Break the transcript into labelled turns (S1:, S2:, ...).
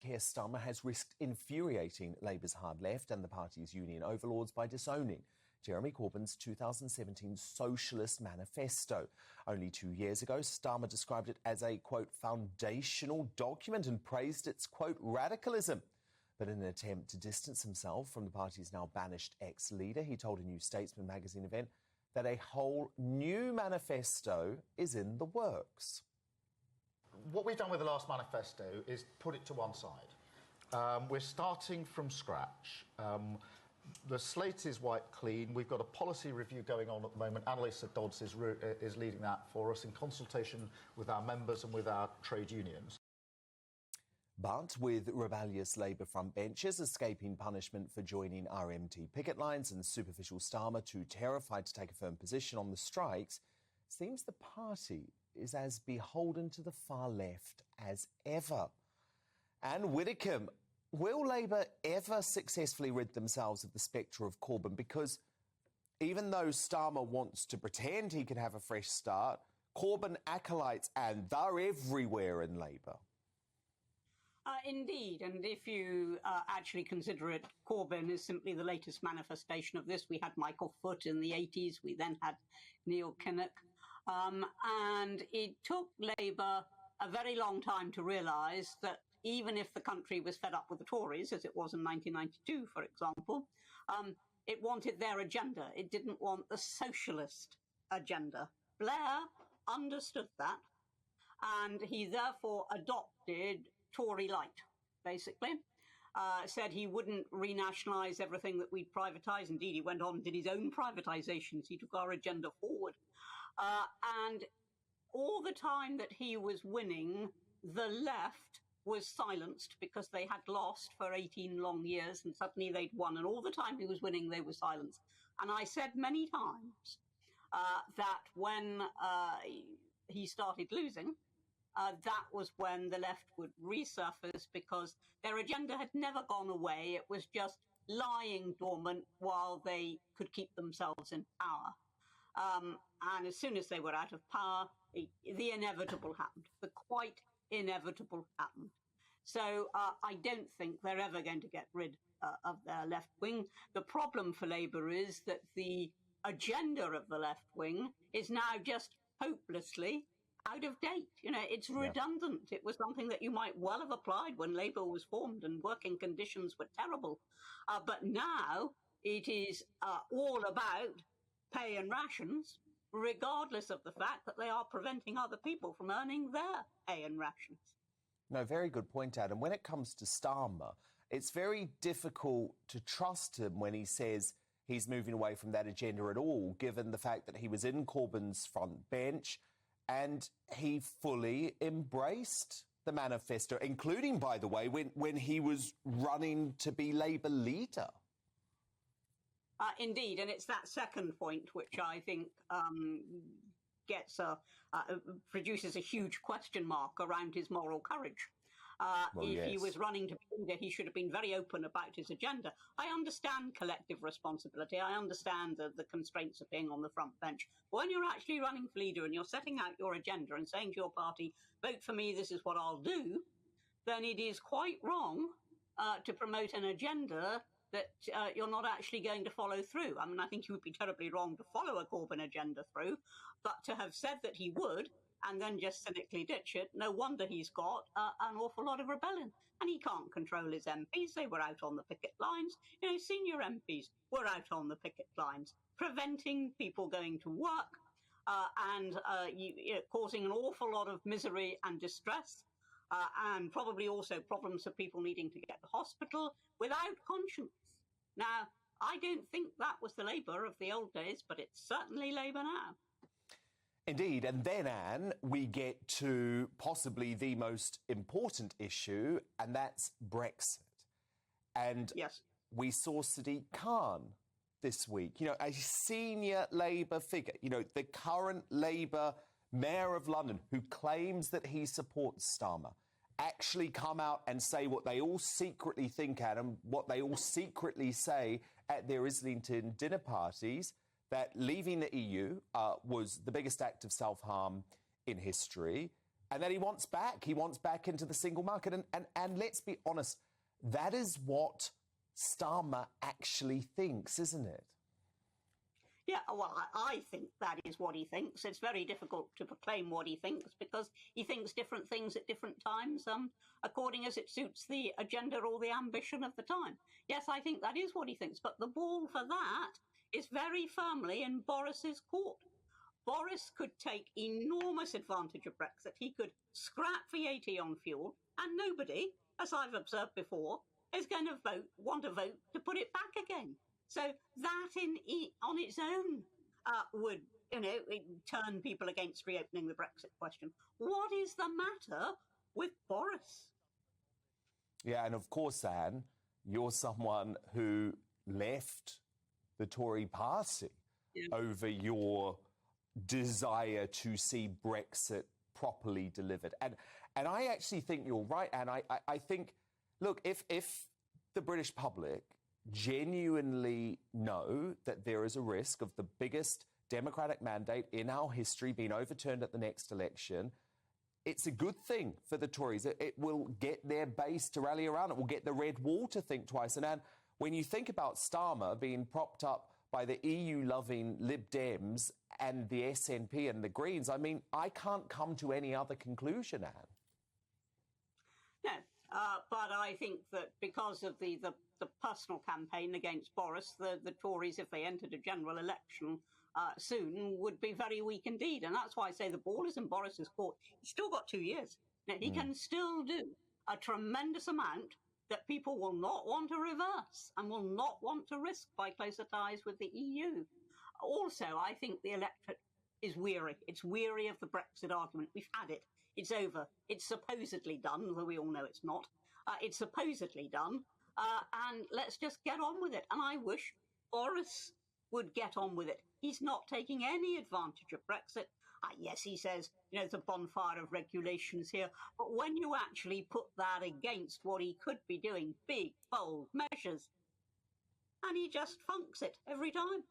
S1: Keir Starmer has risked infuriating Labour's hard left and the party's union overlords by disowning Jeremy Corbyn's 2017 Socialist Manifesto. Only 2 years ago, Starmer described it as a, quote, foundational document and praised its, quote, radicalism. But in an attempt to distance himself from the party's now banished ex-leader, he told a New Statesman magazine event that a whole new manifesto is in the works.
S2: What we've done with the last manifesto is put it to one side. We're starting from scratch. The slate is white clean. We've got a policy review going on at the moment. Annalisa Dodds is leading that for us in consultation with our members and with our trade unions.
S1: But with rebellious Labour frontbenchers escaping punishment for joining RMT picket lines and superficial Starmer too terrified to take a firm position on the strikes, it seems the party is as beholden to the far left as ever. And Widdecombe, will Labour ever successfully rid themselves of the spectre of Corbyn? Because even though Starmer wants to pretend he can have a fresh start, Corbyn acolytes, and they're everywhere in Labour.
S3: Indeed, and if you actually consider it, Corbyn is simply the latest manifestation of this. We had Michael Foot in the 80s, we then had Neil Kinnock, and it took Labour a very long time to realise that even if the country was fed up with the Tories, as it was in 1992, for example, it wanted their agenda. It didn't want the socialist agenda. Blair understood that, and he therefore adopted Tory light, basically. Said he wouldn't renationalise everything that we'd privatise. Indeed, he went on and did his own privatisations. He took our agenda forward. And all the time that he was winning, the left was silenced because they had lost for 18 long years and suddenly they'd won. And all the time he was winning, they were silenced. And I said many times that when he started losing, that was when the left would resurface because their agenda had never gone away. It was just lying dormant while they could keep themselves in power. And as soon as they were out of power, the inevitable happened. The quite inevitable happened. So I don't think they're ever going to get rid of their left wing. The problem for Labour is that the agenda of the left wing is now just hopelessly out of date. You know, it's redundant. It was something that you might well have applied when Labour was formed and working conditions were terrible. But now it is all about pay and rations, regardless of the fact that they are preventing other people from earning their pay and rations.
S1: No, very good point, Adam. When it comes to Starmer, it's very difficult to trust him when he says he's moving away from that agenda at all, given the fact that he was in Corbyn's front bench and he fully embraced the manifesto, including, by the way, when he was running to be Labour leader.
S3: Indeed, and it's that second point which I think produces a huge question mark around his moral courage. He was running to be leader, he should have been very open about his agenda. I understand collective responsibility. I understand the constraints of being on the front bench. But when you're actually running for leader and you're setting out your agenda and saying to your party, vote for me, this is what I'll do, then it is quite wrong to promote an agenda that you're not actually going to follow through. I mean, I think he would be terribly wrong to follow a Corbyn agenda through, but to have said that he would and then just cynically ditch it, no wonder he's got an awful lot of rebellion. And he can't control his MPs. They were out on the picket lines. You know, senior MPs were out on the picket lines, preventing people going to work and causing an awful lot of misery and distress. And probably also problems of people needing to get to hospital without conscience. Now, I don't think that was the Labour of the old days, but it's certainly Labour now.
S1: Indeed. And then, Anne, we get to possibly the most important issue, and that's Brexit. And
S3: yes,
S1: we saw Sadiq Khan this week, a senior Labour figure, the current Labour Mayor of London, who claims that he supports Starmer, actually come out and say what they all secretly think, Adam, what they all secretly say at their Islington dinner parties, that leaving the EU was the biggest act of self-harm in history, and that he wants back. He wants back into the single market. And let's be honest, that is what Starmer actually thinks, isn't it?
S3: Yeah, well, I think that is what he thinks. It's very difficult to proclaim what he thinks because he thinks different things at different times, according as it suits the agenda or the ambition of the time. Yes, I think that is what he thinks, but the ball for that is very firmly in Boris's court. Boris could take enormous advantage of Brexit. He could scrap VAT on fuel, and nobody, as I've observed before, is going to want to vote to put it back again. So that on its own would, turn people against reopening the Brexit question. What is the matter with Boris?
S1: Yeah, and of course, Anne, you're someone who left the Tory party over your desire to see Brexit properly delivered. And I actually think you're right, Anne. I think, look, if the British public genuinely know that there is a risk of the biggest democratic mandate in our history being overturned at the next election, it's a good thing for the Tories. It will get their base to rally around. It will get the red wall to think twice. And when you think about Starmer being propped up by the EU-loving Lib Dems and the SNP and the Greens, I mean, I can't come to any other conclusion, Anne.
S3: No, but I think that because of the personal campaign against Boris, the Tories, if they entered a general election soon, would be very weak indeed. And that's why I say the ball is in Boris's court. He's still got 2 years. Now, he can still do a tremendous amount that people will not want to reverse and will not want to risk by closer ties with the EU. Also, I think the electorate is weary. It's weary of the Brexit argument. We've had it. It's over. It's supposedly done, though we all know it's not. It's supposedly done. And let's just get on with it. And I wish Boris would get on with it. He's not taking any advantage of Brexit. Yes, he says, there's a bonfire of regulations here. But when you actually put that against what he could be doing, big, bold measures, and he just funks it every time.